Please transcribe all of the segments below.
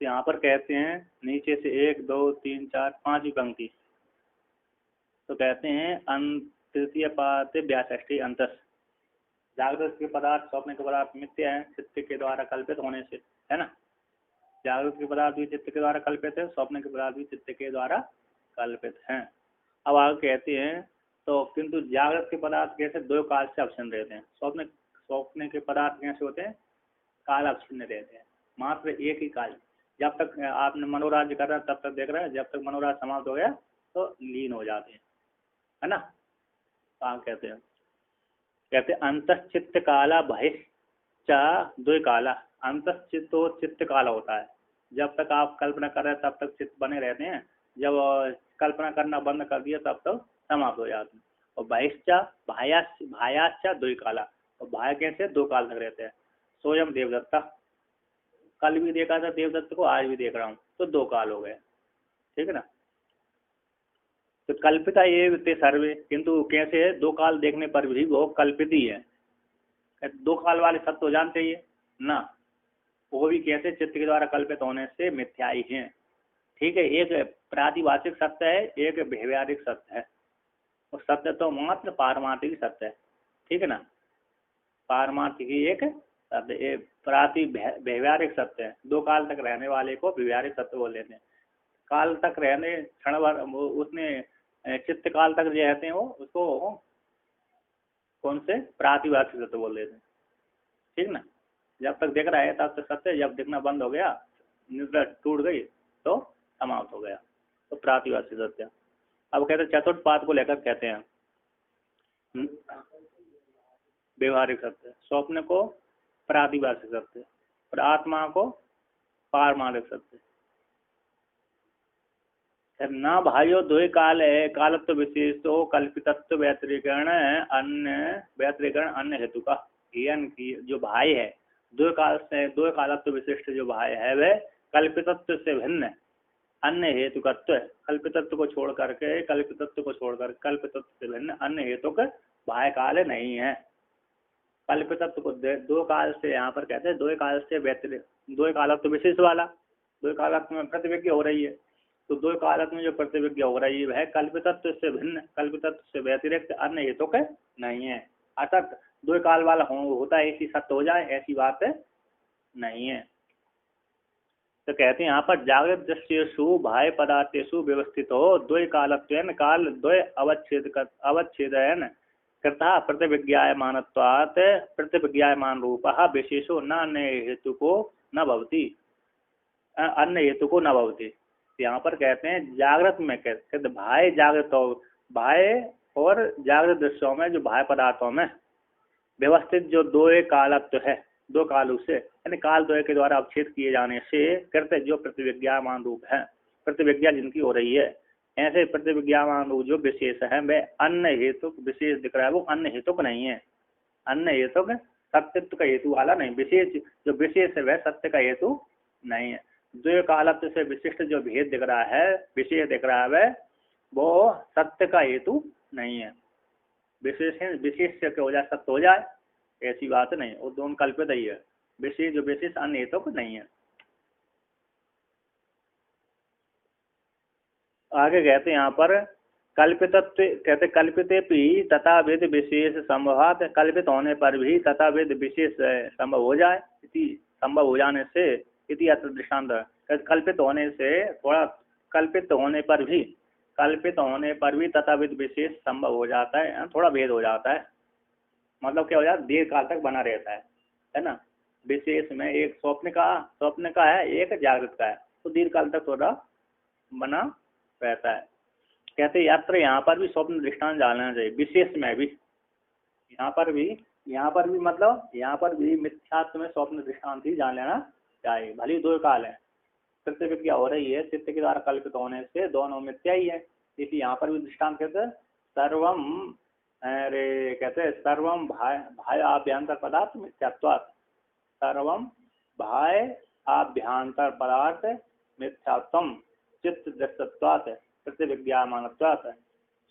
तो यहाँ पर कहते हैं नीचे से 1 2 3 4 5वीं पंक्ति, तो कहते हैं तृतीय पाद व्याष्टि अंतस, जागृत के पदार्थ स्वप्न के पदार्थ मिथ्या है चित्त के द्वारा कल्पित होने से, है ना। जागृत के पदार्थ भी चित्त के द्वारा कल्पित है, स्वप्न के पदार्थ भी चित्त के द्वारा कल्पित हैं। अब आगे कहते हैं तो किंतु जागृत के पदार्थ कैसे दो काल से अवच्छिन्न रहते हैं, स्वप्न के पदार्थ कैसे होते हैं, काल अवच्छिन्न रहते हैं, मात्र एक ही काल। जब तक आपने मनोराज्य कर रहा है तब तक देख रहे हैं, जब तक मनोराज्य समाप्त हो गया तो लीन हो जाते हैं, है ना। कहते अंतश्चित्त काला बहिश्चा द्वय काला। अंतश्चित्त तो चित्त काला होता है, जब तक आप कल्पना कर रहे हैं तब तक चित्त बने रहते हैं, जब कल्पना करना बंद कर दिया तब तक समाप्त हो जाते हैं। और बहिश्चा भायाश्चा द्वय काला, और भाया कैसे दो काल तक रहते हैं। स्वयं देवदत्ता, कल भी देखा था देवदत्त को, आज भी देख रहा हूँ, तो दो काल हो गए, ठीक है ना। तो कल्पिता ये थे सर्वे, किंतु कैसे है दो काल देखने पर भी वो कल्पित ही है। दो काल वाले सत्य हो जाने चाहिए ना, वो भी कैसे चित्त के द्वारा कल्पित होने से मिथ्या ही है, ठीक है। एक प्रातिभाषिक सत्य है, एक व्यवहारिक सत्य है। और सत्य तो मात्र पारमार्थिक सत्य है, ठीक है ना। पारमार्थिक ही एक सत्य, व्यवहारिक सत्य है। दो काल तक रहने वाले को व्यवहारिक सत्य बोल लेते हैं। काल तक रहने क्षण भर उसने चित्त काल तक जो रहते हैं वो उसको कौन से प्रातिभाषिक सत्य बोल देते हैं, ठीक ना। जब तक देख रहा है तब तक सत्य, जब देखना बंद हो गया, निद्रा टूट गई तो समाप्त हो गया, तो प्रातिभाषिक सत्य। अब कहते हैं चतुर्थ पाद को लेकर कहते हैं व्यवहारिक सत्य, स्वप्न को प्रातिभाषिक सत्य और आत्मा को पारमार्थिक सत्य। ना भाइयों द्वय काल है, कालत्व विशेषो कल्पितत्व व्यतिरिकरण अन्य हेतु का। की जो भाई है दो काल से, दो कालत्व विशिष्ट जो भाई है वह कल्पितत्व से भिन्न अन्य हेतुकत्व है। कल्पितत्व को छोड़ करके कल्पितत्व से भिन्न अन्य हेतु का भाई काल नहीं है। कल्पितत्व को दो काल से यहाँ पर कहते हैं दो काल से व्यतिरिक्त, दो कालत्व विशेष वाला, दो कालत्व में प्रतिविज्ञा हो रही है, तो दो कालत्व में जो प्रतिविज्ञा हो रही है वह कल्पितत्व से भिन्न, कल्पितत्व से व्यतिरिक्त अन्य हेतु के नहीं है। अर्थात दो काल वाला होता है ऐसी सत्य हो जाए ऐसी बात नहीं है। तो कहते हैं यहाँ पर जागृत दृश्येषु भाय पदार्थेषु व्यवस्थित हो द्वय कालत्वेन काल द्वय अवच्छेदन कृता प्रतिविज्ञायमानत्वात् प्रतिविज्ञायमान रूपः विशेषो न अन्य हेतु को न भवति, अन्य हेतु को न भवति। यहाँ पर कहते हैं जागृत में कहते भाय जागृत हो, भाय और जागृत दृश्यों में जो भाय पदार्थों में व्यवस्थित जो दो कालत्व है, दो कालों से यानी काल द्वय के द्वारा अवच्छेद किए जाने से करते जो प्रतिविज्ञामान रूप है, प्रतिविज्ञा जिनकी हो रही है, ऐसे प्रतिविज्ञामान रूप जो विशेष है वह अन्य हेतु विशेष दिख रहा है, वो अन्य हेतुक नहीं है। अन्य हेतुक सत्यत्व का हेतु वाला नहीं, विशेष जो विशेष है वह सत्य का हेतु नहीं है। द्वय कालत्व से विशिष्ट जो भेद दिख रहा है, विशेष दिख रहा है, वो सत्य का हेतु नहीं है। विशेष से हो जाए सत्य हो जाए ऐसी बात नहीं, वो दोनों कल्पित ही है। विशेष जो विशेष अन्य हेतु को नहीं है। आगे कहते हैं यहाँ पर कल्पितत्व, कहते कल्पिते भी तथा वेद विशेष संभवात, कल्पित होने पर भी तथा वेद विशेष संभव हो जाए, इति संभव हो जाने से इति अत्र दृष्टांत। कल्पित होने से थोड़ा, कल्पित होने पर भी तथा वेद विशेष संभव हो जाता है, थोड़ा भेद हो जाता है। मतलब क्या हो जाता है, दीर्घ काल तक बना रहता है ना। विशेष में एक स्वप्न का है, एक जागृत का है, तो दीर्घ काल तक थोड़ा बना रहता है। कहते यात्र यहाँ पर भी स्वप्न दृष्टांत डालना चाहिए, विशेष में भी यहाँ पर भी मतलब यहाँ पर भी मिथ्यात्व में स्वप्न दृष्टांत ही जान लेना चाहिए। भली दो काल है, प्रतिविज्ञा हो रही है चित्त के द्वारा कल्पित होने से दोनों मिथ्या ही है, इसलिए यहाँ पर भी दृष्टांत कहते सर्वम भाय आभ्यंतर पदार्थ मिथ्यात्वात्, सर्वम भाय आभ्यंतर पदार्थ मिथ्यात्वम चित्त दृष्टत्वात् प्रतिविज्ञामानत्वात्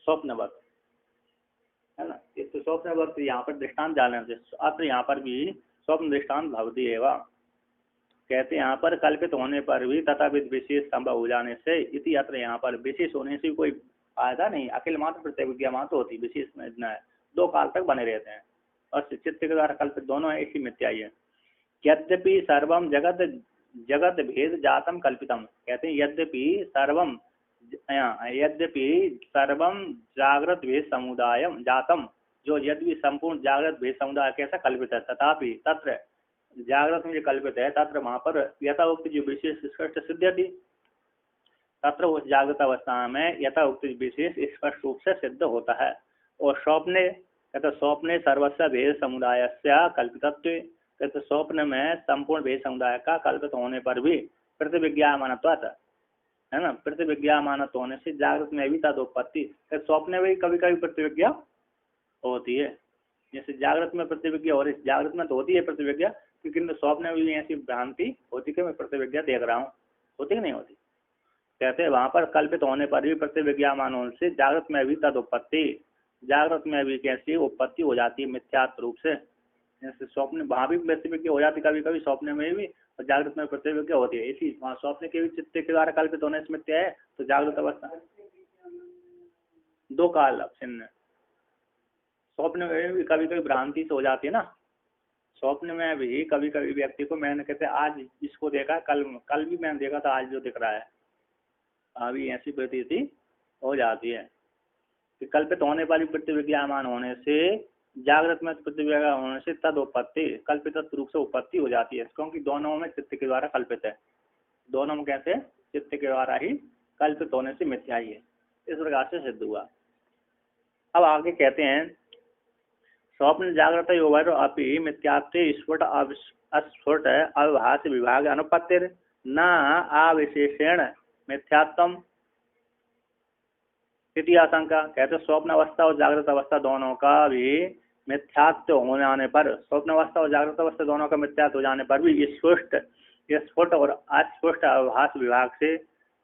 स्वप्नवत्, है ना। तो स्वप्नवत् यहाँ पर दृष्टांत डालने से अत्र यहाँ पर भी स्वप्न दृष्टांत भवति एवं। कहते यहाँ पर कल्पित होने पर भी तथाविध विशेष संभव हो जाने से इति अत्र यहाँ पर विशेष होने से कोई फायदा नहीं। अखिल मात्र प्रतिविज्ञा मात्र होती, विशेष में इतना है, दो काल तक बने रहते हैं और चित्त के द्वारा कल्पित दोनों है, इसी मिथ्या ही है। यद्यपि सर्वम जगत जगत भेद जातम कल्पितम, कहते हैं यद्यपि सर्वम जागृत भेद समुदाय जातम, जो यद्यपि संपूर्ण जागृत भेद समुदाय कैसा कल्पित है, तथापि तत्र जागृत में जो कल्पित है तत्र वहां पर यथाउक्त जो विशेष स्पष्ट सिद्ध थी, तत्र उस जागृत अवस्था में यथाउक्त विशेष स्पष्ट रूप से सिद्ध होता है। और स्वप्ने कहते स्वप्ने सर्वस्व भेद समुदाय से कल्पितत्व, कहते स्वप्न में संपूर्ण भेद समुदाय का कल्पित होने पर भी प्रतिविज्ञामानत्वात्, है ना, प्रतिविज्ञामानत्व होने से जागृत में भी तदुत्पत्ति, स्वप्न में भी कभी कभी प्रतिविज्ञा होती है। जैसे जागृत में प्रतिविज्ञा हो रही, जागृत में तो होती है प्रतिविज्ञा, लेकिन स्वप्न में भी ऐसी भ्रांति होती कि मैं प्रतिविज्ञा देख रहा हूँ, होती कि नहीं होती। कहते हैं वहां पर कल्पित होने पर भी प्रतिविज्ञामान होने से जागृत में भी तदुत्पत्ति, जागृत में भी कैसी उत्पत्ति हो जाती है मिथ्यात्व रूप से। जैसे स्वप्न वहां भी प्रतिविज्ञा हो जाती कभी कभी, स्वप्न में भी, और जागृत में प्रतिविज्ञा होती है। इसी वहाँ स्वप्न के भी चित्त के द्वारा कल्पित होने से मिथ्या है, तो जागृत अवस्था दो काल छिन्न। स्वप्न में भी कभी कभी भ्रांति से हो जाती है ना, स्वप्न में भी कभी कभी व्यक्ति को, मैंने कहते आज इसको देखा, कल भी मैंने देखा था, आज जो दिख रहा है अभी, ऐसी प्रतीति हो जाती है कि कल्पित होने वाली प्रतिविज्ञामान होने से, जागृत में प्रतिविज्ञा होने से तद उत्पत्ति कल्पित रूप से उत्पत्ति हो जाती है, क्योंकि दोनों में चित्त के द्वारा कल्पित है, दोनों में कैसे चित्त के द्वारा ही कल्पित होने से मिथ्या ही है, इस प्रकार से सिद्ध हुआ। अब आगे कहते हैं स्वप्न जागृत योवर अपि मिथ्यात्वे स्फुट अस्फुट अविभास विभाग अनुपत्तिर न अविशेषेण मिथ्यात्म इति आशंका। कहते स्वप्न अवस्था और जागृत अवस्था दोनों का भी मिथ्यात्व हो जाने पर, स्वप्न अवस्था और जागृत अवस्था दोनों का मिथ्यात्व हो जाने पर भी स्फुट और अस्फुट अविभास विभाग से,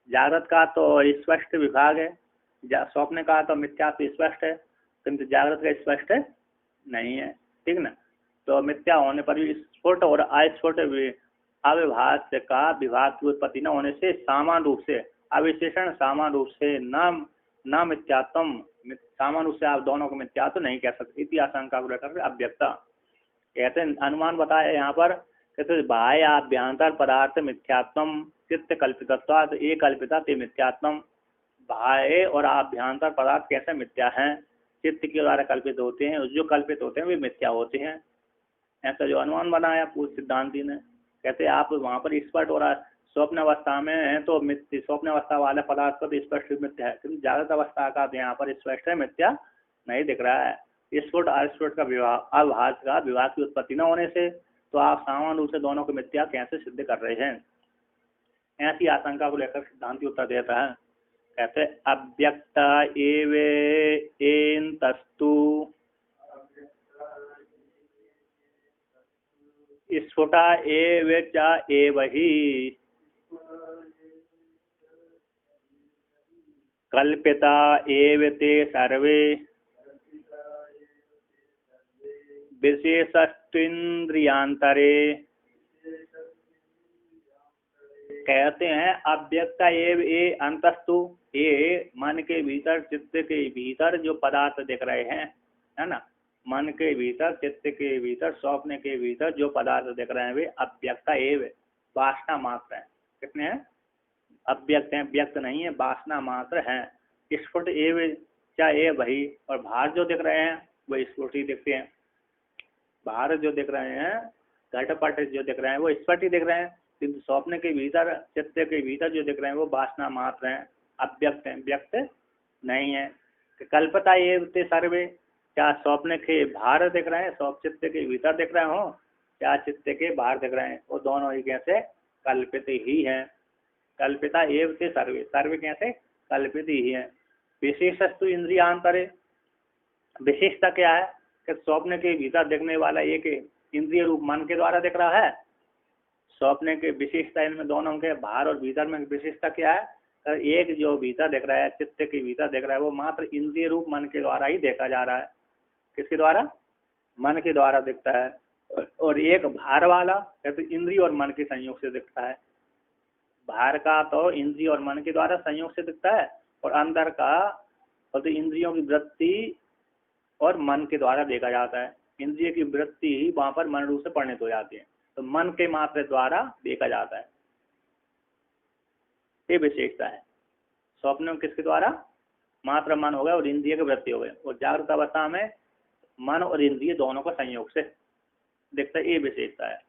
जागृत का तो स्पष्ट विभाग है, स्वप्न का तो मिथ्यात्व स्पष्ट है, किंतु जागृत का स्पष्ट नहीं है, ठीक ना। तो मिथ्या होने पर भी स्फुट और अस्फुट अविभास का विभाग की उत्पत्ति न होने से समान रूप से अविशेषण समान रूप से न मिथ्यात्म, समान रूप से आप दोनों को मिथ्यात्व नहीं कह सकते। इति आशंका को लेकर अव्यक्ता कहते हैं, अनुमान बताया यहाँ पर, कहते बाह्य आभ्यंतर पदार्थ मिथ्यात्म चित्त कल्पितत्वात् ये कल्पिता ते मिथ्यात्म। बाह्य और आभ्यंतर पदार्थ कैसे मिथ्या हैं, चित्त के द्वारा कल्पित होते हैं, जो कल्पित होते हैं वे मिथ्या होते हैं, ऐसा जो अनुमान बनाया पूर्व सिद्धांति ने। कहते आप वहाँ पर स्पष्ट और स्वप्न अवस्था में है तो स्वप्न अवस्था वाले पदार्थ का तो स्पष्ट मिथ्या है, किंतु जागृत अवस्था का यहाँ पर स्पष्ट है मिथ्या नहीं दिख रहा है। स्फुट अस्फुट का अविभास का विभाग की उत्पत्ति न होने से तो आप सामान्य रूप से दोनों को मिथ्या कैसे सिद्ध कर रहे हैं, ऐसी आशंका को लेकर सिद्धांति उत्तर देता है। कहते अव्यक्ता एवेन तस्तु स्फुटा एव च एव ही कल्पिता एव ते सर्वे विशेषस्त्विन्द्रियान्तरे। कहते हैं अव्यक्ता एव ए अंतस्तु, ये मन के भीतर चित्त के भीतर जो पदार्थ दिख रहे हैं, है ना, मन के भीतर चित्त के भीतर स्वप्न के भीतर जो पदार्थ दिख रहे हैं वे अव्यक्ता एव वासना मात्र है। कितने हैं, अव्यक्त हैं, व्यक्त नहीं है, वासना मात्र है। स्फुट एव चाहे वही, और बाहर जो दिख रहे हैं वो स्फुट ही दिखते हैं, बाहर जो दिख रहे हैं घटपट जो दिख रहे हैं वो स्फुट ही दिख रहे हैं, किंतु स्वप्न के भीतर चित्त के भीतर जो दिख रहे हैं वो वासना मात्र हैं, अव्यक्त हैं, व्यक्त नहीं है। कल्पता ये ते सर्वे, क्या स्वप्न के बाहर दिख रहे हैं, चित्त के भीतर दिख रहे हो, क्या चित्त के बाहर दिख रहे हैं, वो दोनों ही कैसे कल्पित ही हैं। कल्पिता एव ते सर्वे, सर्वे कैसे कल्पित ही है। विशेषस्तु इंद्रियांतरे, विशेषता क्या है कि स्वप्न के भीतर दिखने वाला एक इंद्रिय रूप मन के द्वारा दिख रहा है, स्वप्न के विशेषता इनमें दोनों के बाहर और भीतर में विशेषता क्या है, एक जो भीतर दिख रहा है चित्त के भीतर दिख रहा है वो मात्र इंद्रिय रूप मन के द्वारा ही देखा जा रहा है। किसके द्वारा, मन के द्वारा दिखता है। और एक भार वाला कहते इंद्रिय और मन के संयोग से दिखता है। बाहर का तो इंद्रिय और मन के द्वारा संयोग से दिखता है, और अंदर का तो इंद्रियों की वृत्ति और मन के द्वारा देखा जाता है। इंद्रिय की वृत्ति ही वहां पर मन रूप से परिणित हो जाती है, तो मन के मात्र द्वारा देखा जाता है। ये विशेषता है। स्वप्न में किसके द्वारा? मात्र मन हो गया और इंद्रिय की वृत्ति हो गई, और जागृत अवस्था में मन और इंद्रिय दोनों का संयोग से दिखता है। ये विशेषता है।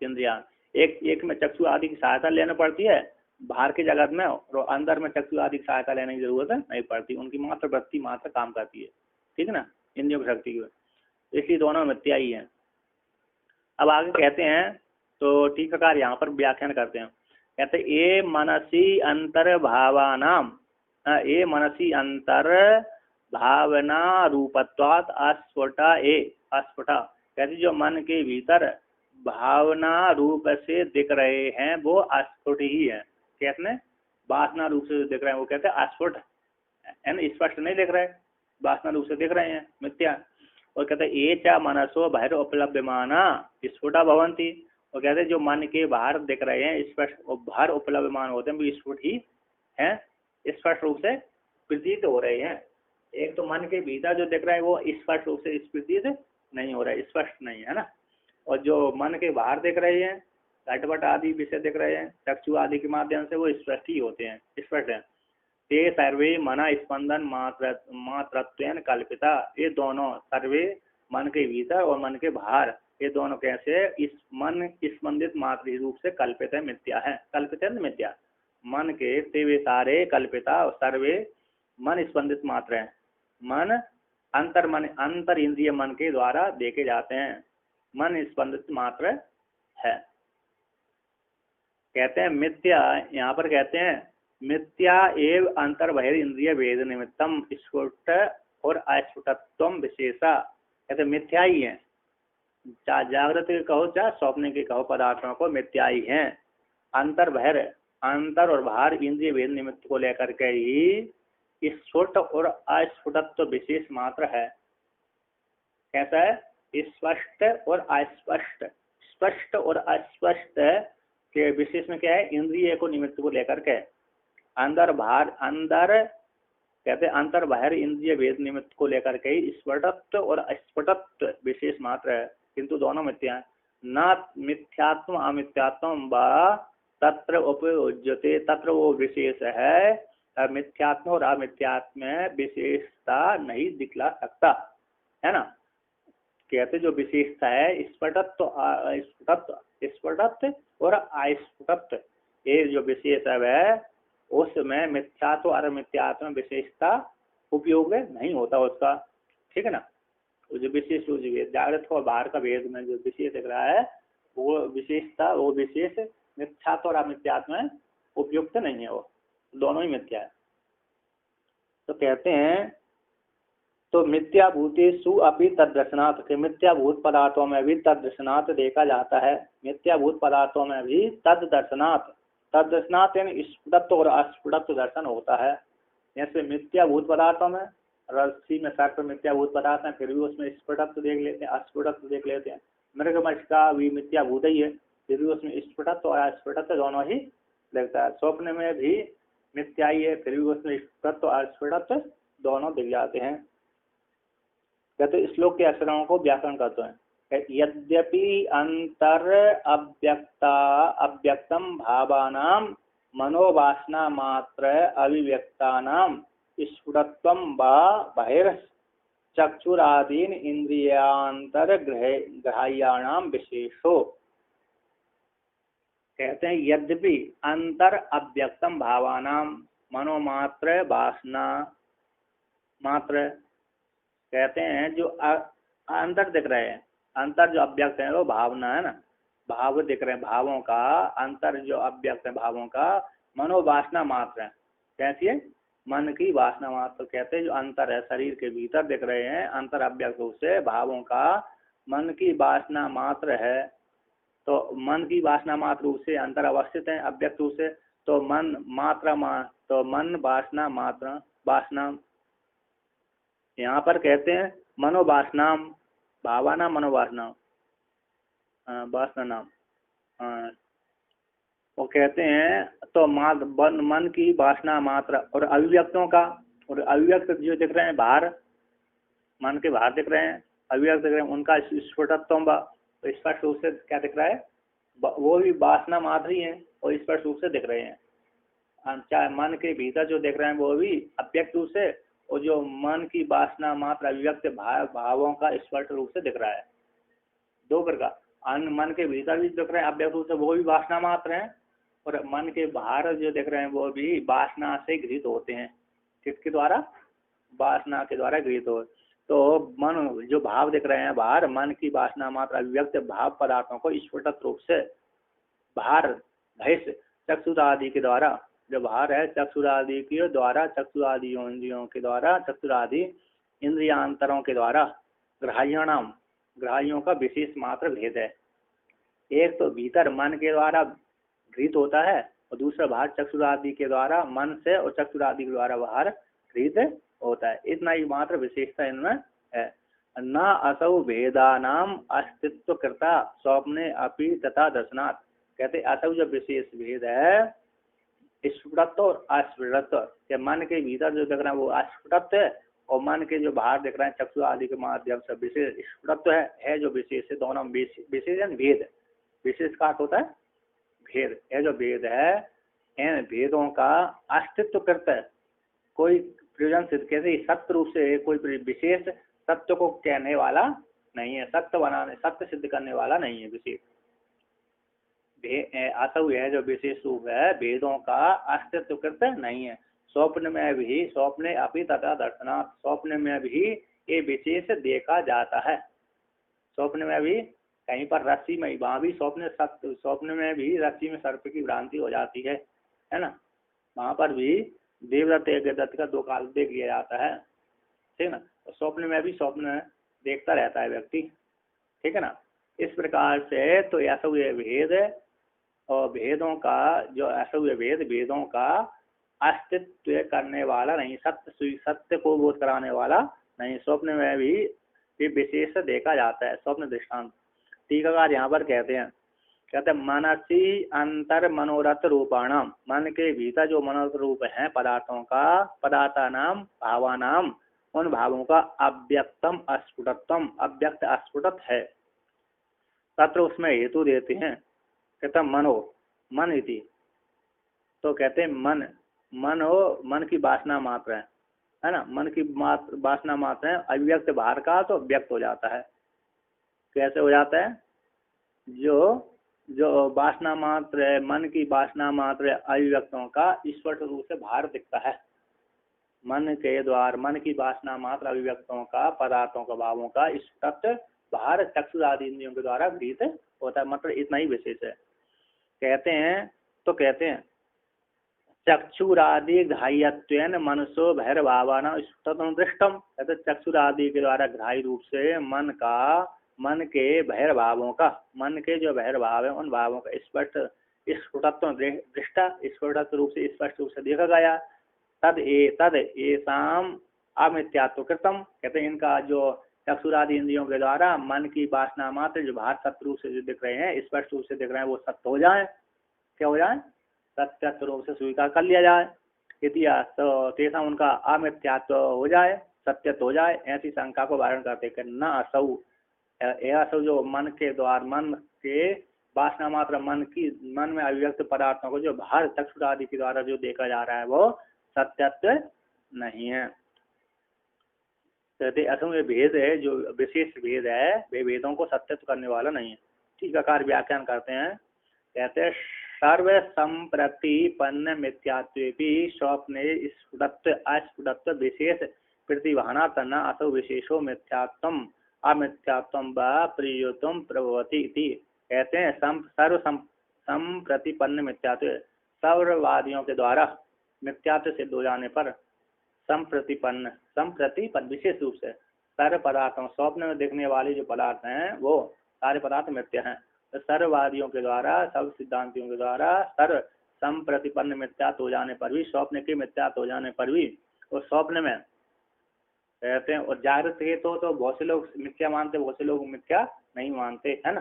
इंद्रिया एक एक में चक्षु आदि की सहायता लेना पड़ती है बाहर के जगत में, और अंदर में चक्षु आदि की सहायता लेने की जरूरत नहीं पड़ती। उनकी मात्र वृत्ति मात्र काम करती है, ठीक है ना, इंद्रियों की शक्ति की, इसलिए दोनों मिथ्या ही है। अब आगे कहते हैं, तो टीकाकार यहाँ पर व्याख्यान करते हैं। कहते ये मनसी अंतर भावानाम, ये मनसी अंतर भावना रूपत्वात् अस्फुटा, ए अस्फुटा, कहते जो मन के भीतर भावना रूप से दिख रहे हैं वो अस्फुट ही है। कहते हैं वासना रूप से दिख रहे हैं वो कहते हैं अस्फुट है ना, स्पष्ट नहीं दिख रहे, वासना रूप से दिख रहे हैं, मिथ्या। और कहते हैं ये चा मनसो बाहर उपलब्धमाना स्फुटा भवंती, और कहते हैं जो मन के बाहर दिख रहे हैं स्पष्ट बाहर उपलब्धमान होते हैं वो स्फुट ही हैं, स्पष्ट रूप से प्रतीत हो रहे हैं। एक तो मन के भीतर जो दिख रहा है वो स्पष्ट रूप से प्रतीत नहीं हो रहा है, स्पष्ट नहीं है ना, और जो मन के बाहर दिख रहे हैं घटपट आदि विषय दिख रहे हैं चक्षु आदि के माध्यम से वो स्पष्ट ही होते हैं, स्पष्ट है। ते सर्वे मना स्पंदन मात्रत्वेन कल्पिता, ये दोनों सर्वे मन के भीतर और मन के बाहर ये दोनों कैसे इस मन स्पंदित मात्र रूप से कल्पित है, मिथ्या है। कल्पित है मिथ्या, मन के ते सारे कल्पिता सर्वे मन स्पंदित मात्र है। मन अंतर इंद्रिय मन के द्वारा देखे जाते हैं, मन स्पंदित मात्र है। कहते हैं मिथ्या, यहाँ पर कहते हैं मिथ्या एव अंतर बहिर इंद्रिय भेद निमित्तम स्फुट और अस्फुटत्व विशेषा, कहते मिथ्या ही है। चाहे जागृत के कहो चाहे स्वप्न के कहो, पदार्थों को मिथ्या ही है। अंतर बहिर, अंतर और बाहर इंद्रिय भेद निमित्त को लेकर के ही स्फुट और अस्फुटत्व विशेष मात्र है। कैसा है? स्पष्ट और अस्पष्ट, स्पष्ट और अस्पष्ट के विशेष में क्या है? इंद्रिय को निमित्त को लेकर के अंदर बाहर, अंदर कहते हैं अंतर बाहर इंद्रिय भेद निमित्त को लेकर के स्फुटत्व और अस्फुटत्व विशेष मात्र है, किंतु दोनों मिथ्या है। न मिथ्यात्म अमिथ्यात्म व तत्र उपयुज्यते, तत्र वो विशेष है, मिथ्यात्म और अमिथ्यात्म में विशेषता नहीं दिखला सकता है ना। कहते जो विशेषता है स्फुटत्व और अस्फुटत्व, ये जो विशेष है उसमें मिथ्यात्व और अमिथ्यात्व में विशेषता उपयोग नहीं होता उसका, ठीक है ना। वो जो विशेष जागृत और बाहर का भेद में जो विशेष दिख रहा है वो विशेषता, वो विशेष मिथ्यात्व और अमिथ्यात्व में उपयुक्त नहीं है, वो दोनों ही मिथ्या है। तो कहते हैं तो मिथ्याभूतेषु अपि तद्दर्शनात्, के मिथ्याभूत पदार्थों में भी तद्दर्शनात् देखा जाता है। मिथ्याभूत पदार्थों में भी तद्दर्शनात्, तद्दर्शनात् यानी स्फुटत्व और अस्फुटत्व दर्शन होता है। जैसे मिथ्याभूत पदार्थों में रस्सी में सर्प मिथ्याभूत पदार्थ है, फिर भी उसमें स्फुटत्व देख लेते हैं, अस्फुटत्व देख लेते हैं। मृगमच्छ का भी मिथ्याभूत ही है, फिर भी उसमें स्फुटत्व और अस्फुटत्व दोनों ही लगता है। स्वप्न में भी मिथ्या ही है, फिर भी उसमें स्फुटत्व और अस्फुटत्व दोनों दिख जाते हैं। कहते श्लोक के अक्षरों को व्याकरण करते हैं। यद्यपि अंतर अव्यक्तम भावानां मनोवासना मात्र अभिव्यक्तानां स्फुटत्वं वा बहिर् चक्षुरादीन इंद्रियांतर ग्राह्याणां विशेषो। कहते हैं यद्यपि अंतर अव्यक्तम भावानां मनोमात्र वासना मात्र, कहते हैं जो अंतर दिख रहे हैं, अंतर जो अव्यक्त है वो भावना है ना, भाव दिख रहे हैं, भावों का अंतर जो अव्यक्त है भावों का मनोवासना मात्र है। कैसी है? मन की वासना मात्र। कहते हैं जो अंतर है शरीर के भीतर दिख रहे हैं अंतर अव्यक्त रूप से भावों का मन की वासना मात्र है। तो मन की वासना मात्र रूप से अंतर अवस्थित है अव्यक्त रूप से, तो मन मात्रा तो मन वासना मात्र वासना, यहाँ पर कहते हैं मनोवासना भावना मनोवासना, वासना नाम। हाँ, वो कहते हैं तो मन की वासना मात्र और अभिव्यक्तों का, और अभिव्यक्त जो दिख रहे हैं बाहर, मन के बाहर दिख रहे हैं, अभिव्यक्त दिख रहे हैं, उनका स्फुटत्व तो स्पष्ट रूप से क्या दिख रहा है, वो भी वासना मात्र ही है और स्पष्ट रूप से दिख रहे हैं। चाहे मन के भीतर जो देख रहे हैं वो भी अव्यक्त रूप से, और जो मन की वासना मात्र अभिव्यक्त भावों का स्पष्ट रूप से दिख रहा है। दो प्रकार, मन के भीतर भी दिख रहे हैं अव्यक्त रूप से, वो भी वासना मात्र हैं, और मन के बाहर जो दिख रहे हैं वो भी वासना से गृहीत होते हैं। किसके द्वारा? वासना के द्वारा गृहीत हो। तो मन जो भाव दिख रहे हैं बाहर, मन की वासना मात्र अभिव्यक्त भाव पदार्थों को स्फुटत रूप से बाहर भैंस चक्षुरादि के द्वारा, जो बाहर है चक्षुरादि के द्वारा, चक्षुरादि इंद्रियों के द्वारा, चक्षुरादि इंद्रियांतरों के द्वारा ग्राह्याणाम, ग्राह्यों का विशेष मात्र भेद है। एक तो भीतर मन के द्वारा गृहीत होता है, और दूसरा बाहर चक्षुरादि के द्वारा, मन से और चक्षुरादि के द्वारा बाहर गृहीत होता है। इतना ही मात्र विशेषता इनमें है। न असौ भेदानाम अस्तित्व कृता स्वप्ने अपि तथा दर्शनात्। कहते असौ जो विशेष भेद है स्फुटत्व और अस्फुटत्व, के मन के भीतर जो दिख रहा है वो अस्फुटत्व है, और मन के जो बाहर दिख रहे हैं चक्षु आदि के माध्यम से विशेष स्फुटत्व है जो विशेष है। दोनों विशेष भेद, विशेष का अर्थ होता है भेद। यह जो भेद है इन भेदों का अस्तित्व करता है कोई प्रयोजन सिद्ध, कैसे सत्य रूप से कोई विशेष सत्य को कहने वाला नहीं है, सत्य बनाने, सत्य सिद्ध करने वाला नहीं है विशेष। असौ है जो विशेष रूप है भेदों का अस्तित्व करते नहीं है। स्वप्न में भी, स्वप्ने अपि तथा दर्शनात्, स्वप्न में भी ये विशेष देखा जाता है। स्वप्न में भी कहीं पर रस्सी में, वहां भी स्वप्न में भी रस्सी में सर्प की भ्रांति हो जाती है ना। वहां पर भी देवदत्त यज्ञदत्त का 2 काल देख लिया जाता है, ठीक है ना। स्वप्न में भी स्वप्न देखता रहता है व्यक्ति, ठीक है ना। इस प्रकार से तो ऐसा हुए भेद, और भेदों का जो ऐसा हुए भेद, भेदों का अस्तित्व करने वाला नहीं, सत्य को बोध कराने वाला नहीं। स्वप्न में भी ये विशेष देखा जाता है, स्वप्न दृष्टांत। टीकाकार यहाँ पर कहते हैं मनसी अंतर मनोरथ रूपाणाम, मन के भीतर जो मनोरथ रूप है पदार्थों का, पदार्थानाम भावानाम, उन भावों का अव्यक्तम अस्फुटत्वम, अव्यक्त अस्फुटत है। तत्र उसमें हेतु देते हैं, कहते मनो मन इति, तो कहते हैं मन हो, मन की वासना मात्र है ना, मन की वासना मात्र है। अव्यक्त बाहर का तो व्यक्त हो जाता है। कैसे हो जाता है? जो वासना मात्र है, मन की वासना मात्र अभिव्यक्तों का स्पष्ट रूप से बाहर दिखता है। मन के द्वारा, मन की वासना मात्र अभिव्यक्तों का, पदार्थों का, भावों का स्पष्ट बाहर चक्षु आदि इंद्रियों के द्वारा गृहीत होता है। मतलब इतना ही विशेष है। कहते हैं चक्षुरादि घाह्यत्वेन मनसो भैरभावाना स्फुटत्वं दृष्टम। कहते चक्षुरादि के द्वारा ग्राही रूप से मन के भैरभावों का, मन के जो भैरभाव है उन भावों का स्पष्ट स्फुटत्व दृष्टा, स्फुटत्व रूप से स्पष्ट रूप से देखा गया। तद एसाम अमिथ्यात्व कृतम। कहते हैं इनका जो चक्षुरादि इंद्रियों के द्वारा मन की वासना मात्र जो बाहर सत्य रूप से जो दिख रहे हैं, स्पष्ट रूप से दिख रहे हैं, वो सत्य हो जाए। क्या हो जाए? सत्य रूप से स्वीकार कर लिया जाए। इतिहास तो तेसा उनका अमिथ्यात्व हो जाए, सत्यत्व हो जाए। ऐसी शंका को वारण करते कि न असौ, असौ जो मन के द्वारा, मन के वासना मात्र, मन में अभिव्यक्त पदार्थों को जो बाहर चक्षुरादि के द्वारा जो देखा जा रहा है वो सत्यत्व नहीं है। कहते असौ में भेद है, जो विशेष भेद है, वे भेदों को सत्यत्व करने वाला नहीं है। टीकाकार व्याख्यान करते हैं, कहते सर्व संप्रतिपन्न मिथ्यात्वेपि स्वप्ने स्फुटत्व अस्फुटत्व विशेष प्रतिभाना तन्ना असौ विशेषो मिथ्यात्वम अमिथ्यात्वम व प्रियोत्तम प्रभवति इति। कहते हैं सर्व संप्रतिपन्न मिथ्यात्व, सर्ववादियों के द्वारा मिथ्यात्व सिद्ध हो जाने पर संप्रतिपन्न विशेष रूप से सारे पदार्थों, स्वप्न में देखने वाले जो पदार्थ हैं वो सारे पदार्थ मिथ्या हैं। तो सर्ववादियों के द्वारा, सब सिद्धांतियों के द्वारा सर्व संप्रतिपन्न मिथ्यात्व हो जाने पर भी, स्वप्न के मिथ्यात्व हो जाने पर भी, और स्वप्न में कहते हैं, और जागृत के तो बहुत से लोग मिथ्या मानते, बहुत से लोग मिथ्या नहीं मानते, है ना।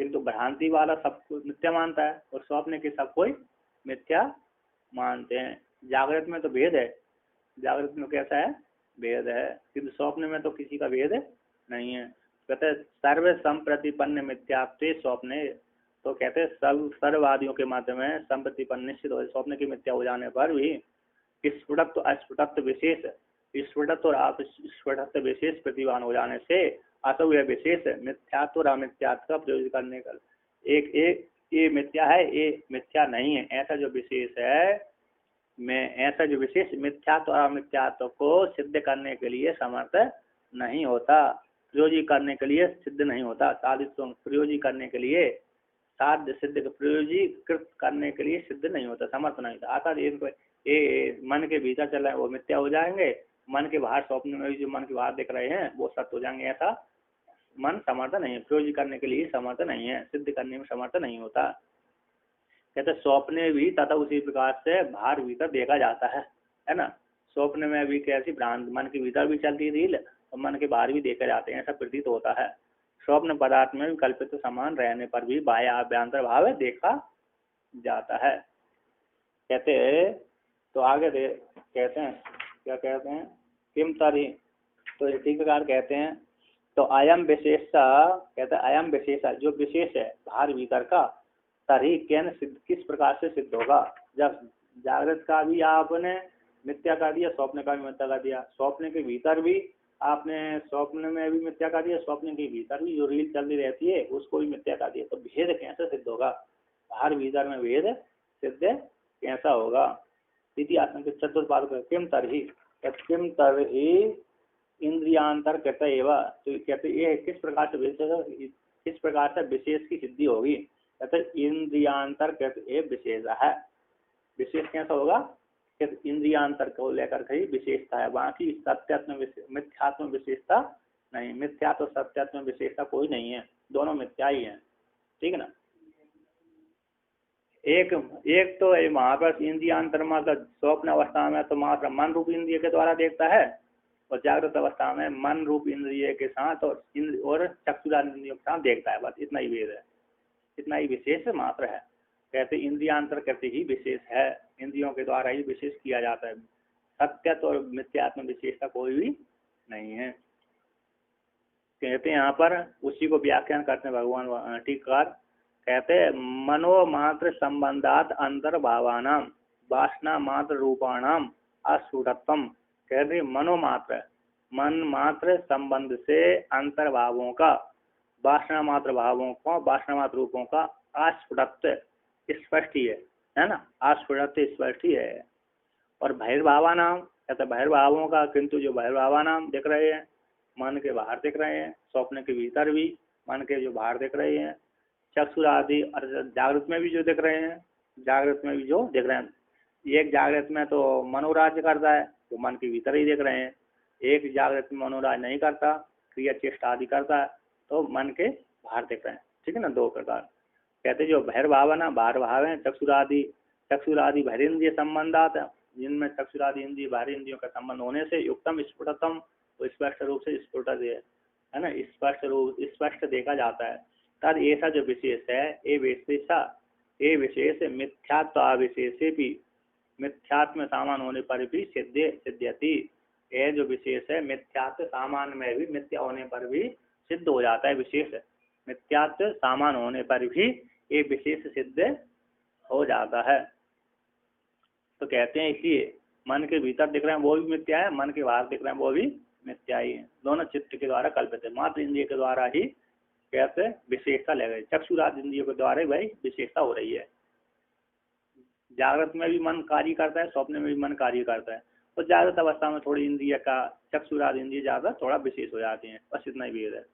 किंतु भ्रांति वाला सबको मिथ्या मानता है और स्वप्न के सब कोई मिथ्या मानते हैं। जागृत में तो भेद है, जागृत में कैसा है, भेद है, किंतु स्वप्न में तो किसी का भेद नहीं है। कहते सर्व संप्रतिपन्न मिथ्यात्व स्वप्ने, तो कहते सर्ववादियों के माध्यम में संप्रतिपन्न निश्चित हो स्वप्न की मिथ्या हो जाने पर भी स्फुटत्व अस्फुटत्व विशेष, स्फुटत्व और अस्फुटत्व विशेष प्रतिभान हो जाने से असौ यह विशेष मिथ्यात्व और अमिथ्यात्व का प्रयोग करने का एक ये मिथ्या है, ये मिथ्या नहीं है, ऐसा जो विशेष है में ऐसा जो विशेष मिथ्यात्व और अमिथ्यात्व को सिद्ध करने के लिए समर्थ नहीं होता, प्रयोजी करने के लिए सिद्ध नहीं होता, साधित प्रयोजी करने के लिए साध्य सिद्ध प्रयोजीकृत करने के लिए सिद्ध नहीं होता, समर्थ नहीं होता। अर्थात ये मन के भीतर चल रहे हैं वो मिथ्या हो जाएंगे, मन के बाहर स्वप्न में जो मन के बाहर दिख रहे हैं वो सत्य हो जाएंगे, ऐसा मन समर्थ नहीं है, प्रयोजी करने के लिए समर्थ नहीं है, सिद्ध करने में समर्थ नहीं होता। कहते स्वप्न भी तथा उसी प्रकार से बाहर भीतर देखा जाता है ना। स्वप्न में भी कैसी भ्रांत मन के भीतर भी चलती है रील और मन के बाहर भी देखे जाते हैं, ऐसा प्रतीत होता है। स्वप्न पदार्थ में भी कल्पित समान रहने पर भी बाह्य अभ्यंतर भाव देखा जाता है। कहते तो आगे कहते हैं क्या कहते हैं, किम तरी, तो इसी प्रकार कहते हैं तो अयम विशेषता, कहते हैं अयम विशेषता जो विशेष है बाहर भीतर का, तरी कैन सिद्ध किस प्रकार से सिद्ध होगा। जब जागृत का भी आपने मिथ्या का दिया, स्वप्न का भी मिथ्या का दिया, स्वप्न के भीतर भी आपने स्वप्न में भी मिथ्या का दिया, स्वप्न के भीतर भी जो रील चलती रहती है उसको भी मिथ्या का दिया, तो भेद कैसे सिद्ध होगा, बाहर भीतर में भेद सिद्ध कैसा होगा। चतुर्पाद किम तरही इंद्रियांतर कहते एवं, तो कहते ये किस प्रकार से किस प्रकार से विशेष की सिद्धि होगी। कहते इंद्रियांतर कहते विशेष है, विशेष कैसा होगा, इंद्रियांतर को लेकर के ही विशेषता है, बाकी सत्यात्म मिथ्यात्म विशेषता नहीं, मिथ्या तो सत्यात्म विशेषता कोई नहीं है, दोनों मिथ्या ही है, ठीक है ना। एक तो वहां पर इंद्रियांतर मतलब स्वप्न अवस्था में तो मात्र मन रूप इंद्रिय के द्वारा देखता है, और जागृत अवस्था में मन रूप इंद्रिय के साथ और चक्षुरादि इंद्रियों के साथ देखता है, बस इतना ही भेद है, इतना ही विशेष मात्र है। कहते इंद्रियांतर कहते ही विशेष है, इंद्रियों के द्वारा ही विशेष किया जाता है, सत्य और मिथ्यात्म विशेषता कोई भी नहीं है। कहते हैं यहाँ पर उसी को व्याख्यान करते हैं भगवान टीकाकार, कहते मनोमात्र संबंधात अंतर्भावानाम वासना मात्र रूपाणाम अस्फुटत्वम। कहते मनोमात्र मन मात्र संबंध से अंतर्भावों का, वासना मात्र भावों का, वासना मात्र रूपों का अस्फुटत्व स्पष्ट ही है ना, अस्फुटत्व स्पष्ट ही है। और बहिर्भावा नाम कहते बहिर्भावों का, किंतु जो बहिर्भावा नाम दिख रहे हैं मन के बाहर दिख रहे हैं, स्वप्न के भीतर भी मन के जो बाहर दिख रहे हैं, चक्षुर आदि और जागृत में भी जो दिख रहे हैं, जागृत में भी जो दिख रहे हैं, एक जागृत में तो मनोराज्य करता है तो मन के भीतर ही दिख रहे हैं, एक जागृत में मनोराज्य नहीं करता, क्रिया चेष्टा आदि करता है तो मन के बाहर दिख रहे हैं, ठीक है ना, दो प्रकार। कहते जो बहिर्भाव ना बाहर भाव है, चक्षुरादि बहिरिंद्रिय संबंधात, जिनमें चक्षुरादि इंद्रिय बाहरी इंद्रियों का संबंध होने से युक्तम स्फुटतम, तो स्पष्ट रूप से स्फुट है ना, स्पष्ट देखा जाता है। तद ऐसा जो विशेष है ये विशेष मिथ्यात्व अविशेषे भी मिथ्यात्म सामान होने पर भी सिद्ध्यति, ये जो विशेष है मिथ्यात्व सामान में भी मिथ्या होने पर भी सिद्ध हो जाता है, विशेष मिथ्यात्व सामान होने पर भी ये विशेष सिद्ध हो जाता है। तो कहते हैं इसलिए मन के भीतर दिख रहे हैं वो भी मिथ्या है, मन के बाहर दिख रहे हैं वो भी मिथ्या ही है, दोनों चित्त के द्वारा कल्पित है, मात्र इंद्रिय के द्वारा ही कहते विशेषता ले गई, चक्षुराद इंद्रियों के द्वारा भाई विशेषता हो रही है। जागृत में भी मन कार्य करता है, स्वप्न में भी मन कार्य करता है, तो जागृत अवस्था में थोड़ी इंद्रिय का चक्षुराद इंद्रिय ज्यादा थोड़ा विशेष हो जाती है, बस इतना ही भेद है।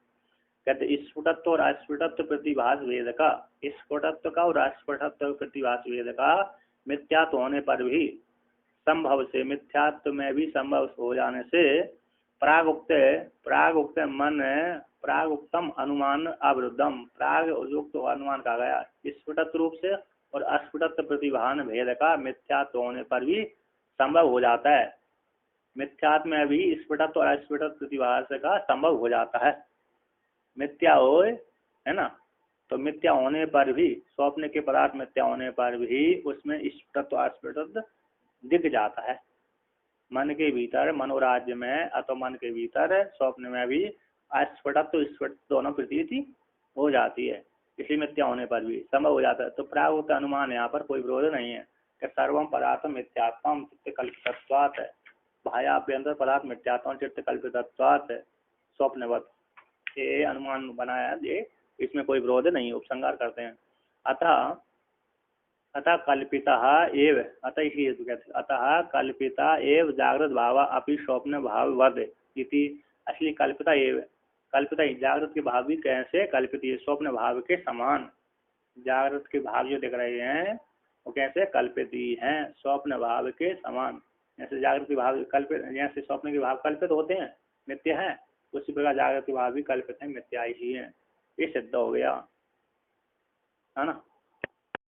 कहते स्फुटत्व और अस्फुटत्व प्रतिभास वेद का, स्फुटत्व का और अस्फुटत्व प्रतिभास वेद का मिथ्यात्व होने पर भी संभव से मिथ्यात्व में भी संभव हो जाने से प्राग उक्तम अनुमान अवरुद्धम, प्राग युक्त अनुमान कहा गया स्फुटत्व रूप से और अस्फुटत्व प्रतिभान भेद का मिथ्यात्व होने पर भी संभव हो जाता है, मिथ्यात्व में भी स्फुटत्व और अस्फुटत्व प्रतिभास का संभव हो जाता है, मिथ्या हो है ना, तो मिथ्या होने पर भी, स्वप्न के पदार्थ मिथ्या होने पर भी उसमें स्फुटत्व अस्फुटत्व दिख जाता है। मन के भीतर, मनोराज्य में अथवा मन के भीतर स्वप्न में भी अस्फुटत्व स्फुट दोनों प्रतीति हो जाती है, इसलिए मिथ्या होने पर भी संभव हो जाता है। तो प्रागुक्त अनुमान यहाँ पर कोई विरोध नहीं है कि सर्वम पदार्थम मिथ्यात्म चित्त कल्पितत्वात् है, बाह्याभ्यंतर पदार्थ मिथ्यात्म चित्त कल्पितत्वात् है, स्वप्नवत, ये अनुमान बनाया ये, इसमें कोई विरोध नहीं, उपसंहार करते हैं। अतः अतः कल्पिता एव, अतः इसलिए तो कहते हैं अतः कल्पिता एव जागृत भाव अपि स्वप्न भाववद इति, असली कल्पिता एव, कल्पिता जागृत के भाव भी कैसे कल्पित है, स्वप्न भाव के समान। जागृत के भाव जो दिख रहे हैं वो कैसे कल्पित ही हैं, स्वप्न भाव के समान। जैसे जागृत के भाव कल्पित, जैसे स्वप्न के भाव कल्पित होते हैं, नित्य हैं, उसी प्रकार जागृत के भाव भी कल्पित है, मिथ्या ही है। ये सिद्ध हो गया, है ना।